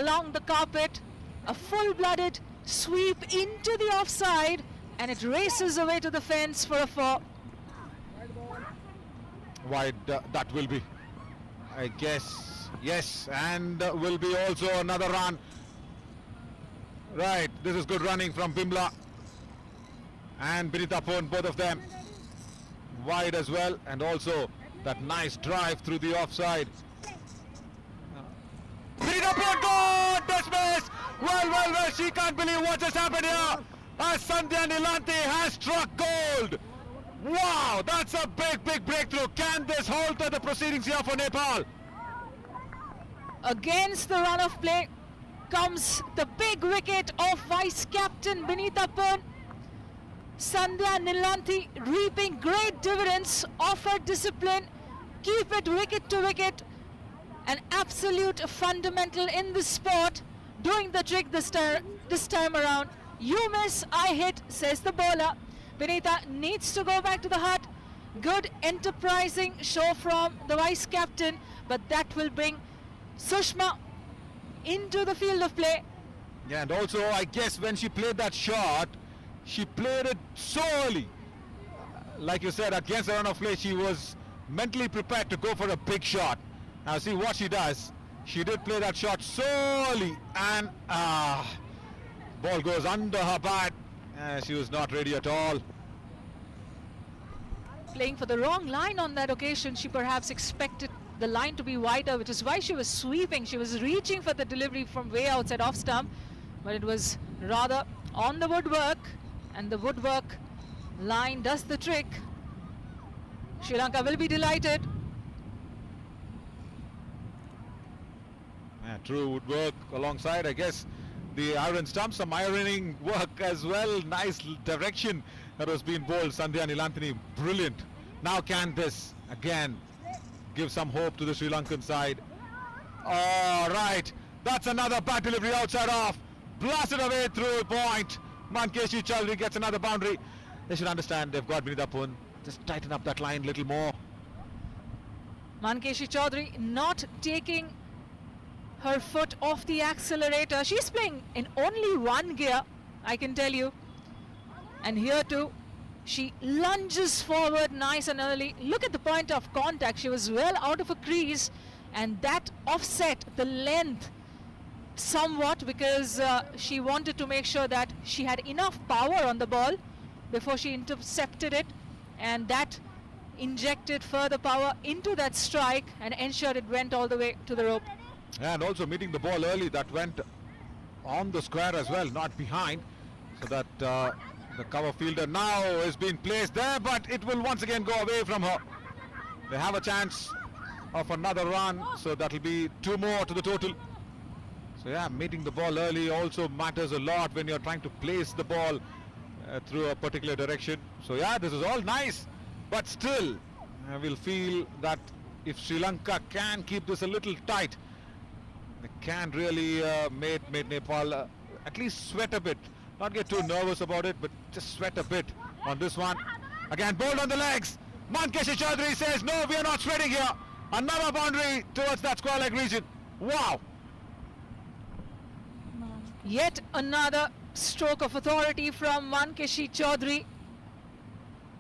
along the carpet, a full-blooded sweep into the offside, and it races away to the fence for a 4. Wide, that will be, I guess, yes, and will be also another run. Right, this is good running from Bimla and Binita Pon, both of them wide as well, and also that nice drive through the offside. Binita Pon, good dismiss. Well, she can't believe what just happened here as Sandhya Nilanthi has struck gold. Wow, that's a big breakthrough. Can this alter the proceedings here for Nepal? Against the run of play comes the big wicket of vice-captain Binita Pon. Sandhya Nilanthi reaping great dividends of her discipline. Keep it wicket to wicket. An absolute fundamental in the sport. Doing the trick this time around. You miss, I hit, says the bowler. Binita needs to go back to the hut. Good enterprising show from the vice-captain, but that will bring Sushma into the field of play. Yeah, and also I guess when she played that shot, she played it so early. Like you said, against the run of play, she was mentally prepared to go for a big shot. Now see what she does. She did play that shot so early, and ball goes under her bat. She was not ready at all. Playing for the wrong line on that occasion. She perhaps expected the line to be wider, which is why she was sweeping. She was reaching for the delivery from way outside off stump, but it was rather on the woodwork, and the woodwork line does the trick. Sri Lanka will be delighted. Yeah, true woodwork alongside, I guess, the iron stump, some ironing work as well. Nice direction that was being bowled. Sandhya Nilanthi, brilliant. Now can this again give some hope to the Sri Lankan side? All right, that's another bad delivery outside off. Blasted away through point. Mankeshi Chaudhary gets another boundary. They should understand they've got Binita Pon. Just tighten up that line a little more. Mankeshi Chaudhary not taking her foot off the accelerator. She's playing in only one gear, I can tell you. And here too, she lunges forward nice and early. Look at the point of contact. She was well out of a crease, and that offset the length somewhat because she wanted to make sure that she had enough power on the ball before she intercepted it, and that injected further power into that strike and ensured it went all the way to the rope. And also meeting the ball early, that went on the square as well, not behind, so that the cover fielder now is being placed there, but it will once again go away from her. They have a chance of another run, so that will be 2 more to the total. So yeah, meeting the ball early also matters a lot when you're trying to place the ball through a particular direction. So yeah, this is all nice, but still we'll feel that if Sri Lanka can keep this a little tight, they can really make Nepal at least sweat a bit. Not get too nervous about it, but just sweat a bit on this one. Again, bowled on the legs. Mankeshi Chaudhary says, no, we are not sweating here. Another boundary towards that square leg region. Wow. Yet another stroke of authority from Mankeshi Chaudhary.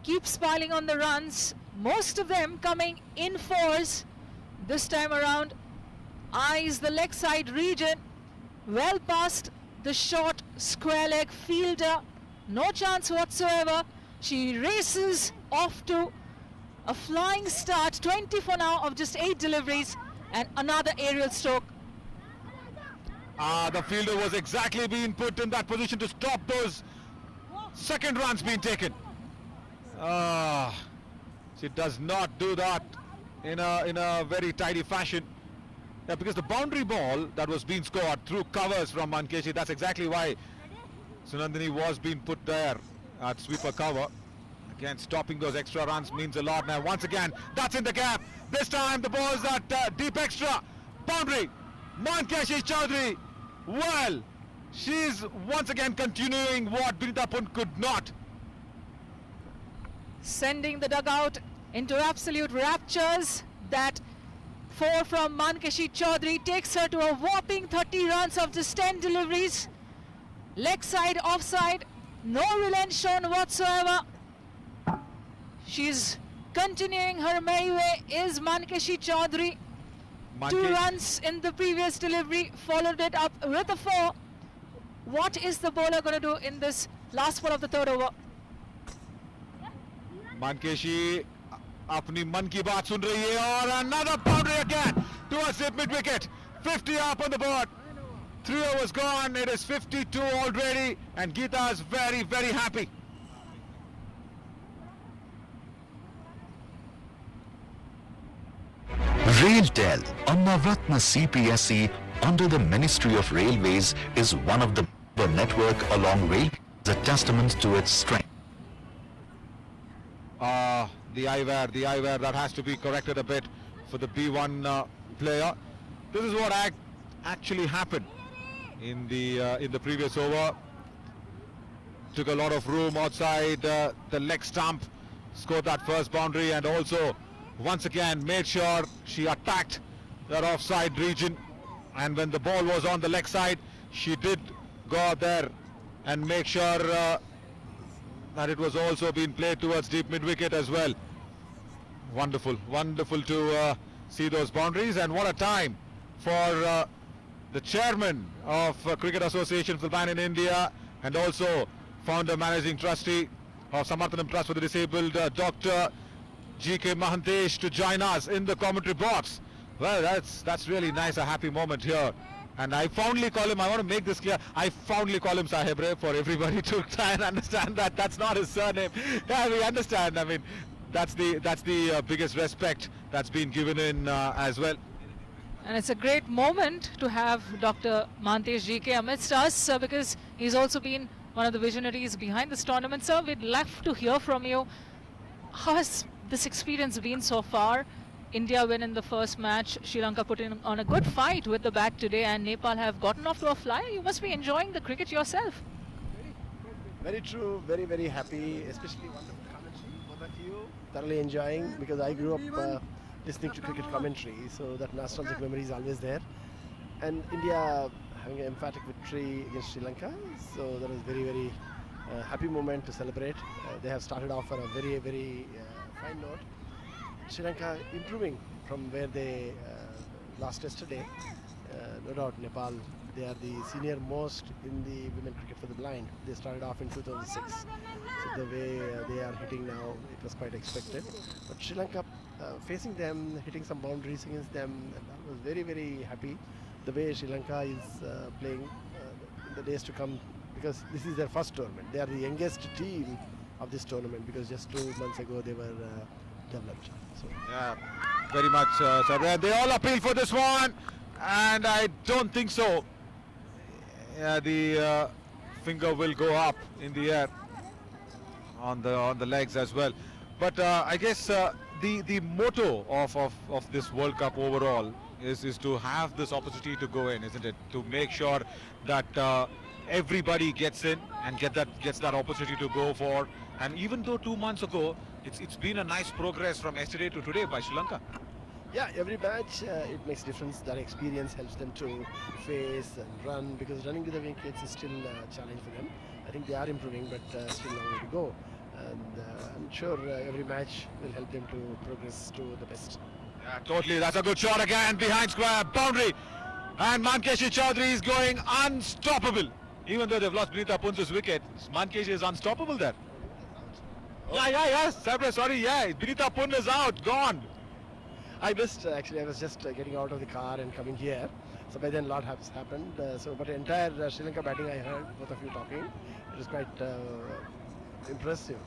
Keeps piling on the runs. Most of them coming in 4s. This time around, eyes the leg side region, well past the short square leg fielder. No chance whatsoever. She races off to a flying start. 20 for now of just 8 deliveries, and another aerial stroke. The fielder was exactly being put in that position to stop those second runs being taken. She does not do that in a very tidy fashion. Yeah, because the boundary ball that was being scored through covers from Mankeshi, that's exactly why Sunandini was being put there at sweeper cover. Again, stopping those extra runs means a lot. Now, once again, that's in the gap. This time, the ball is at deep extra. Boundary. Mankeshi Chaudhary. Well, she's once again continuing what Binita Pon could not. Sending the dugout into absolute raptures that 4 from Mankeshi Chaudhary takes her to a whopping 30 runs of just 10 deliveries. Leg side, offside, no relent shown whatsoever. She's continuing her merry way is Mankeshi Chaudhary. 2 runs in the previous delivery, followed it up with a 4. What is the bowler going to do in this last ball of the third over? Mankeshi अपनी मन की बात सुन रही है और another boundary again towards it mid wicket. 50 up on the board. 3 overs gone. It is 52 already, and Geeta is very, very happy. RailTel, a Navratna CPSE under the Ministry of Railways, is one of the network along rail, a testament to its strength. The eyewear that has to be corrected a bit for the B1 player. This is what actually happened in the previous over. Took a lot of room outside the leg stump, scored that first boundary, and also once again made sure she attacked that offside region. And when the ball was on the leg side, she did go out there and make sure that it was also being played towards deep mid wicket as well. Wonderful to see those boundaries, and what a time for the chairman of Cricket Association for the Blind in India, and also founder managing trustee of Samarthanam Trust for the Disabled, Dr. G.K. Mahantesh, to join us in the commentary box. Well, that's really nice, a happy moment here. And I fondly call him, I want to make this clear, I fondly call him Sahebre for everybody to try and understand that that's not his surname. Yeah, we understand. I mean, that's the biggest respect that's been given in as well. And it's a great moment to have Dr. Mahantesh GK amidst us because he's also been one of the visionaries behind this tournament. Sir, we'd love to hear from you. How has this experience been so far? India win in the first match, Sri Lanka put in on a good fight with the bat today, and Nepal have gotten off to a flyer. You must be enjoying the cricket yourself. Very true, very, very happy, especially wonderful commentary, both of you. Thoroughly enjoying, because I grew up listening to cricket commentary, so that nostalgic memory is always there. And India having an emphatic victory against Sri Lanka, so that was very, very happy moment to celebrate. They have started off on a very, very fine note. Sri Lanka improving from where they lost yesterday. No doubt Nepal, they are the senior most in the women cricket for the blind. They started off in 2006. So the way they are hitting now, it was quite expected. But Sri Lanka facing them, hitting some boundaries against them, and I was very, very happy the way Sri Lanka is playing in the days to come, because this is their first tournament. They are the youngest team of this tournament, because just 2 months ago they were developed. So. Yeah, very much. They all appeal for this one, and I don't think so. Yeah, the finger will go up in the air on the legs as well. But I guess the motto of this World Cup overall is to have this opportunity to go in, isn't it? To make sure that everybody gets in and gets that opportunity to go for. And even though 2 months ago, it's been a nice progress from yesterday to today by Sri Lanka. Yeah, every match it makes difference. That experience helps them to face and run, because running to the wickets is still a challenge for them. I think they are improving, but still a long way to go. And I'm sure every match will help them to progress to the best. Yeah, totally. That's a good shot again behind square boundary, and Mankeshi Chaudhary is going unstoppable. Even though they've lost Benita Punja's wicket, Mankeshi is unstoppable there. Yeah, Sabre, sorry, yeah, Benita Pun is out, gone. I missed, actually, I was just getting out of the car and coming here. So by then a lot has happened. But entire Sri Lanka batting, I heard both of you talking. It was quite impressive,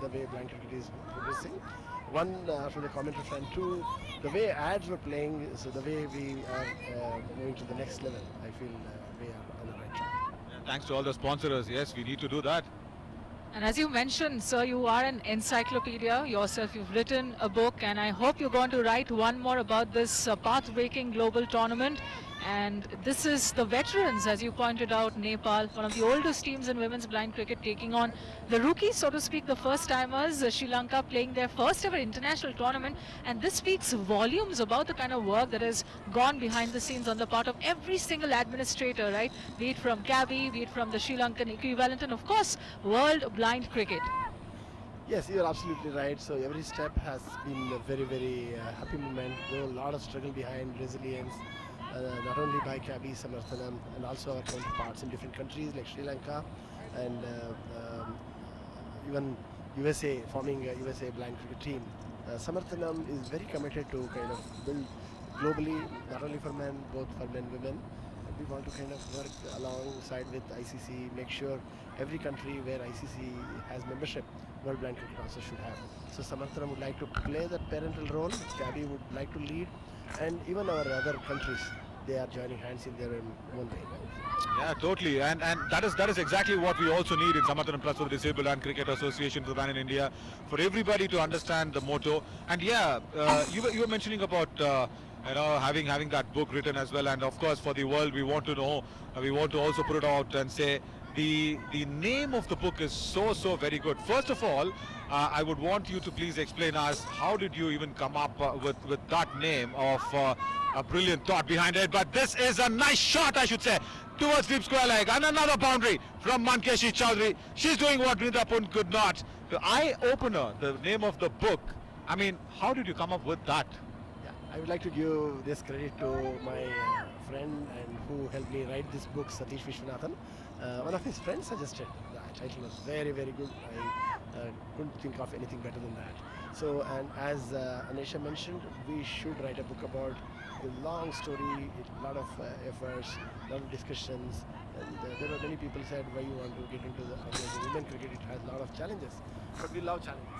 the way blind cricket is progressing. One, from the commentary front, two, the way ads were playing, so the way we are moving to the next level, I feel we are on the right track. Thanks to all the sponsors, yes, we need to do that. And as you mentioned, sir, you are an encyclopedia yourself. You've written a book, and I hope you're going to write one more about this path-breaking global tournament. And this is the veterans, as you pointed out, Nepal, one of the oldest teams in women's blind cricket, taking on the rookies, so to speak, the first timers, Sri Lanka playing their first ever international tournament. And this speaks volumes about the kind of work that has gone behind the scenes on the part of every single administrator, right? Be it from CABI, be it from the Sri Lankan equivalent, and of course, World Blind Cricket. Yes, you're absolutely right. So every step has been a very, very happy moment. There were a lot of struggle behind, resilience, not only by CABI, Samarthanam, and also our counterparts in different countries like Sri Lanka and even USA, forming a USA blind cricket team. Samarthanam is very committed to kind of build globally, not only for men, both for men and women. We want to kind of work alongside with ICC, make sure every country where ICC has membership, World Blind Cricket also should have. So Samarthanam would like to play that parental role, CABI would like to lead, and even our other countries, they are joining hands in their own way. Yeah, totally, and that is exactly what we also need in Samarthanam Plus for the Disabled and Cricket Association for the Ban in India, for everybody to understand the motto. And yeah, you were mentioning about having that book written as well, and of course for the world we want to know, we want to also put it out and say the name of the book is so very good. First of all, I would want you to please explain us how did you even come up with that name of a brilliant thought behind it. But this is a nice shot, I should say, towards deep square leg, and another boundary from Mankeshi Chaudhary. She's doing what Vinitha Pun could not. The eye opener, the name of the book. I mean, how did you come up with that? Yeah, I would like to give this credit to my friend and who helped me write this book, Satish Vishwanathan. One of his friends suggested the title was very good. I couldn't think of anything better than that. So, and as Anisha mentioned, we should write a book about the long story, a lot of efforts, a lot of discussions, and there were many people said why you want to get into the women cricket. It has a lot of challenges, but we love challenges,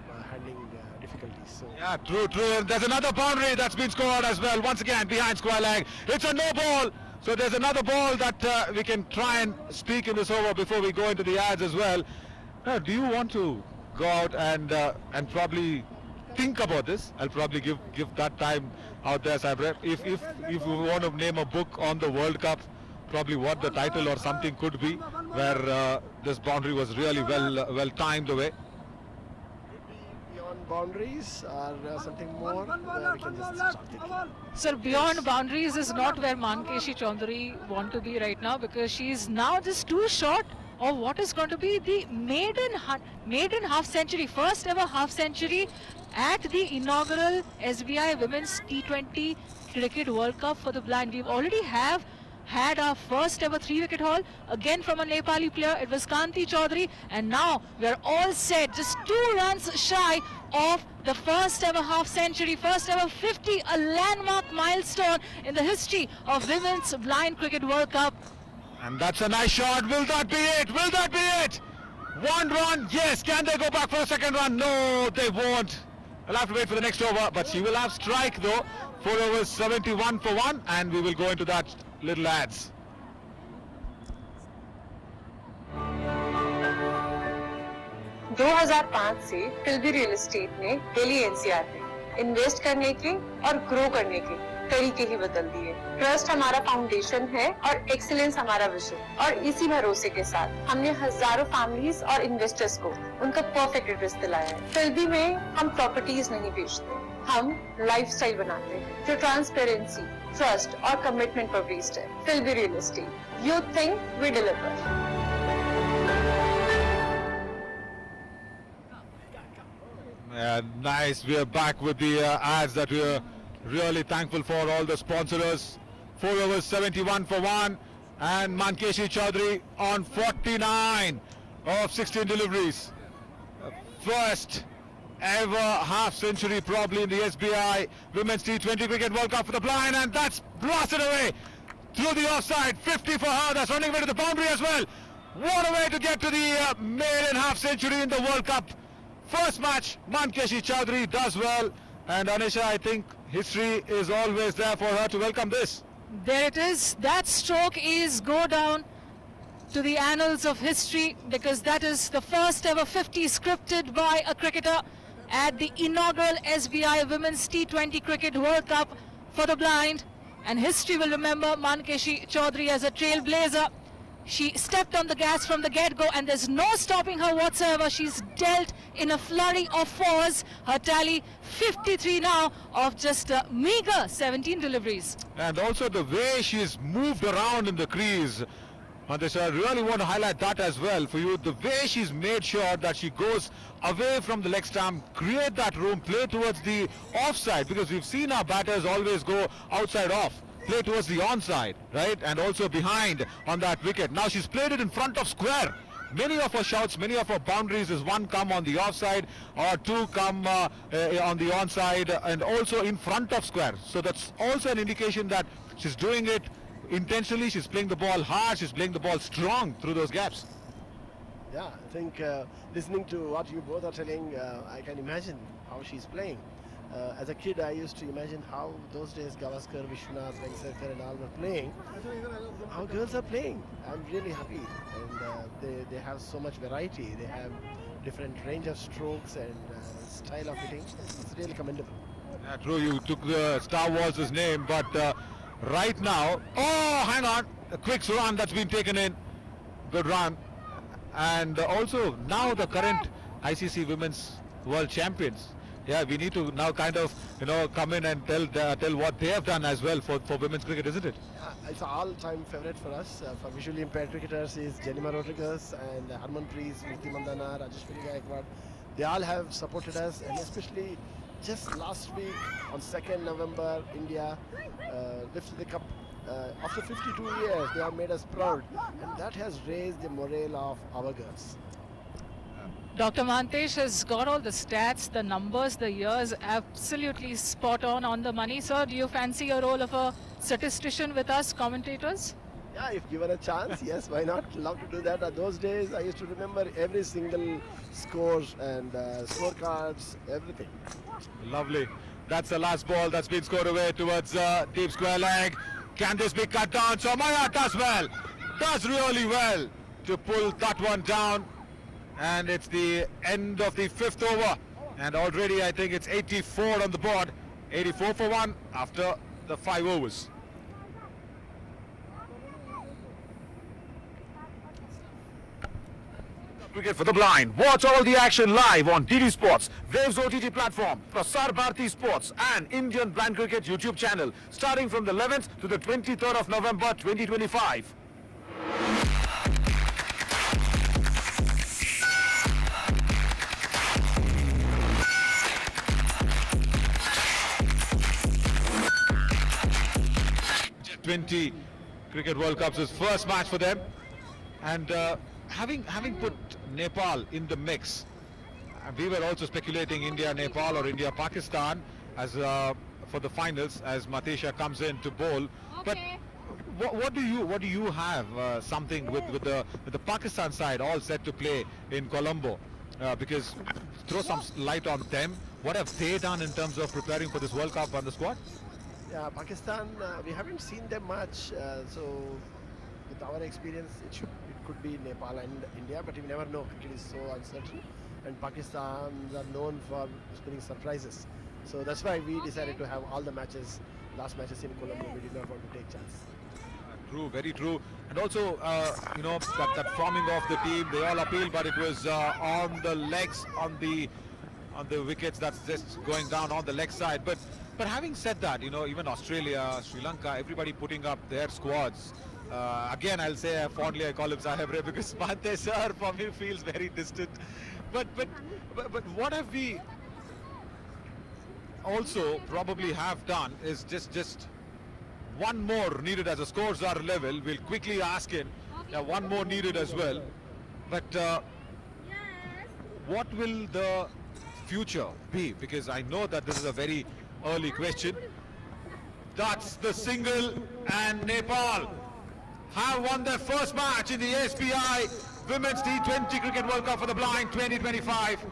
so, handling difficulties. So Yeah, true. And there's another boundary that's been scored as well. Once again, behind square leg. It's a no ball. So there's another ball that we can try and speak in this over before we go into the ads as well. Now, do you want to go out and probably think about this? I'll probably give that time out there, Sabre. If you want to name a book on the World Cup, probably what the title or something could be, where this boundary was really well timed away. beyond boundaries or something more, we can just start thinking. Sir, beyond boundaries is not where Mankeshi Chaudhary want to be right now, because she is now just too short of what is going to be the maiden half century, first ever half century at the inaugural SBI Women's T20 Cricket World Cup for the blind. We already have had our first ever 3-wicket haul, again from a Nepali player. It was Kanti Chaudhary, and now we are all set, just 2 runs shy of the first ever half century, first ever 50, a landmark milestone in the history of Women's Blind Cricket World Cup. And that's a nice shot. Will that be it? Will that be it? 1 run, yes. Can they go back for a second run? No, they won't. I'll have to wait for the next over, but she will have strike though. 4 overs, 71 for 1, and we will go into that little ads. दो 2005 से फिल्बी real estate ने Delhi NCR में invest करने के और grow करने के तरीके ही बदल दिए। ट्रस्ट हमारा फाउंडेशन है और एक्सीलेंस हमारा विजन, और इसी भरोसे के साथ हमने हजारों फैमिलीज और इन्वेस्टर्स को उनका परफेक्ट एड्रेस दिलाया है। फिल्बी में हम प्रॉपर्टीज नहीं बेचते, हम लाइफस्टाइल बनाते हैं जो ट्रांसपेरेंसी, ट्रस्ट और कमिटमेंट पर बेस्ड है। फिल्बी real estate, you think we deliver. Nice. We are back with the ads that we are really thankful for. All the sponsors. 4 overs, 71 for 1, and Mankeshi Chaudhary on 49 of 16 deliveries. First ever half century probably in the SBI Women's T20 Cricket World Cup for the blind, and that's blasted away through the offside. 50 for her. That's running away to the boundary as well. What a way to get to the maiden half century in the World Cup. First match, Mankeshi Chaudhary does well, and Anisha, I think history is always there for her to welcome this. There it is. That stroke is go down to the annals of history, because that is the first ever 50 scripted by a cricketer at the inaugural SBI Women's T20 Cricket World Cup for the blind. And history will remember Mankeshi Chaudhary as a trailblazer. She stepped on the gas from the get-go and there's no stopping her whatsoever. She's dealt in a flurry of fours. Her tally 53 now of just a meager 17 deliveries. And also the way she's moved around in the crease. Mandesha, I really want to highlight that as well for you. The way she's made sure that she goes away from the leg stump, create that room, play towards the offside, because we've seen our batters always go outside off. Play towards the onside, right? And also behind on that wicket. Now she's played it in front of square. Many of her shouts, many of her boundaries is one come on the offside or two come on the onside and also in front of square. So that's also an indication that she's doing it intentionally. She's playing the ball hard. She's playing the ball strong through those gaps. Yeah, I think listening to what you both are telling, I can imagine how she's playing. As a kid, I used to imagine how those days Gavaskar, Vishwanath, Venksathar and all were playing. How girls are playing. I'm really happy. And they have so much variety. They have different range of strokes and style of hitting. It's really commendable. Yeah, true, you took the Star Wars' name, but right now, oh, hang on, a quick run that's been taken in. Good run. And also now the current ICC Women's World Champions. Yeah, we need to now kind of, come in and tell what they have done as well for women's cricket, isn't it? Yeah, it's an all-time favorite for us. For visually impaired cricketers is Jemima Rodriguez and Harmanpreet, Smriti Mandhana, Rajeshwari Gaikwad. They all have supported us, and especially just last week on 2nd November, India lifted the cup. After 52 years, they have made us proud, and that has raised the morale of our girls. Dr. Mantesh has got all the stats, the numbers, the years, absolutely spot on the money. Sir, do you fancy a role of a statistician with us commentators? Yeah, if given a chance, yes, why not? Love to do that. Those days, I used to remember every single scores and scorecards, everything. Lovely. That's the last ball that's been scored away towards deep square leg. Can this be cut down? So Maya does well. Does really well to pull that one down. And it's the end of the 5th over. And already I think it's 84 on the board. 84 for 1 after the 5 overs. Cricket for the blind. Watch all the action live on DD Sports, Waves OTT platform, Prasar Bharati Sports and Indian Blind Cricket YouTube channel starting from the 11th to the 23rd of November 2025. T20 Cricket World Cup's his first match for them, and having put Nepal in the mix, we were also speculating India-Nepal or India-Pakistan as for the finals as Matesha comes in to bowl. But what do you have something with the Pakistan side all set to play in Colombo? Because throw some light on them. What have they done in terms of preparing for this World Cup on the squad? Yeah, Pakistan, we haven't seen them much, so with our experience, it could be Nepal and India, but you never know. Cricket is so uncertain, and Pakistan are known for spinning surprises. So that's why we decided to have all the matches, last matches in Colombo. We did not want to take chance. True, very true. And also, that forming of the team, they all appeal, but it was on the legs, on the wickets, that's just going down on the leg side. But having said that, even Australia, Sri Lanka, everybody putting up their squads. Again, I'll say fondly I call him Sahebre because Pante sir for me feels very distant. But what have we also probably have done is just one more needed as the scores are level. We'll quickly ask him. Yeah, one more needed as well. But what will the future be? Because I know that this is a very early question. That's the single, and Nepal have won their first match in the SBI Women's T20 Cricket World Cup for the Blind 2025.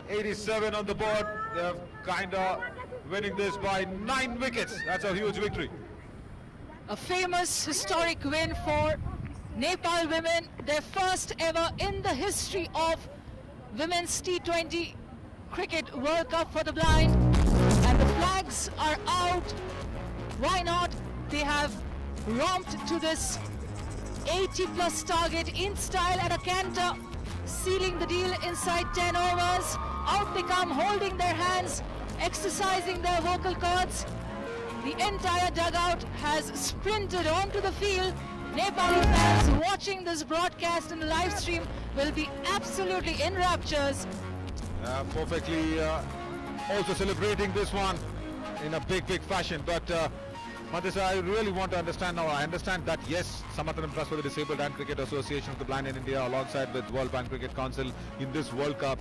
87 on the board. They're kind of winning this by 9 wickets. That's a huge victory. A famous historic win for Nepal women, their first ever in the history of Women's T20 Cricket World Cup for the Blind. And the flags are out. Why not? They have romped to this 80-plus target in style at a canter, sealing the deal inside 10 overs. Out they come, holding their hands, exercising their vocal cords. The entire dugout has sprinted onto the field. Nepali fans watching this broadcast in the live stream will be absolutely in raptures. Perfectly also celebrating this one in a big fashion. But Madhisa, I really want to understand now. I understand that yes, Samathanam Trust for the Disabled and Cricket Association of the Blind in India alongside with World Bank Cricket Council in this World Cup